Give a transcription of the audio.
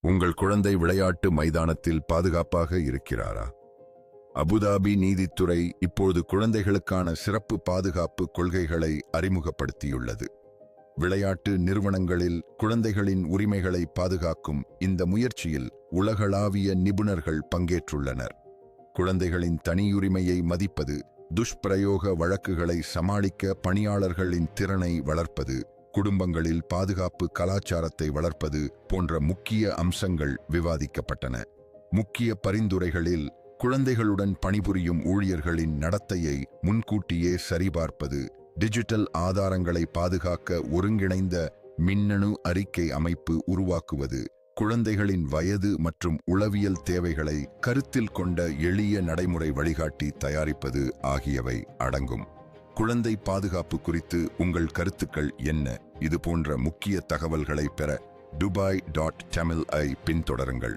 உங்கள் குழந்தை விளையாட்டு மைதானத்தில் பாதுகாப்பாக இருக்கிறாரா? அபுதாபி நீதித்துறை இப்போது குழந்தைகளுக்கான சிறப்பு பாதுகாப்பு கொள்கைகளை அறிமுகப்படுத்தியுள்ளது. விளையாட்டு நிறுவனங்களில் குழந்தைகளின் உரிமைகளை பாதுகாக்கும் இந்த முயற்சியில் உலகளாவிய நிபுணர்கள் பங்கேற்றுள்ளனர். குழந்தைகளின் தனியுரிமையை மதிப்பது, துஷ்பிரயோக வழக்குகளை சமாளிக்க பணியாளர்களின் திறனை வளர்ப்பது, குடும்பங்களில் பாதுகாப்பு கலாச்சாரத்தை வளர்ப்பது போன்ற முக்கிய அம்சங்கள் விவாதிக்கப்பட்டன. முக்கிய பரிந்துரைகளில் குழந்தைகளுடன் பணிபுரியும் ஊழியர்களின் நடத்தையை முன்கூட்டியே சரிபார்ப்பது, டிஜிட்டல் ஆதாரங்களை பாதுகாக்க ஒருங்கிணைந்த மின்னணு அறிக்கை அமைப்பு உருவாக்குவது, குழந்தைகளின் வயது மற்றும் உளவியல் தேவைகளை கருத்தில் கொண்ட எளிய நடைமுறை வழிகாட்டி தயாரிப்பது ஆகியவை அடங்கும். குழந்தை பாதுகாப்பு குறித்து உங்கள் கருத்துக்கள் என்ன? இது போன்ற முக்கிய தகவல்களை பெற dubai.tamil-ஐ பின்தொடருங்கள்.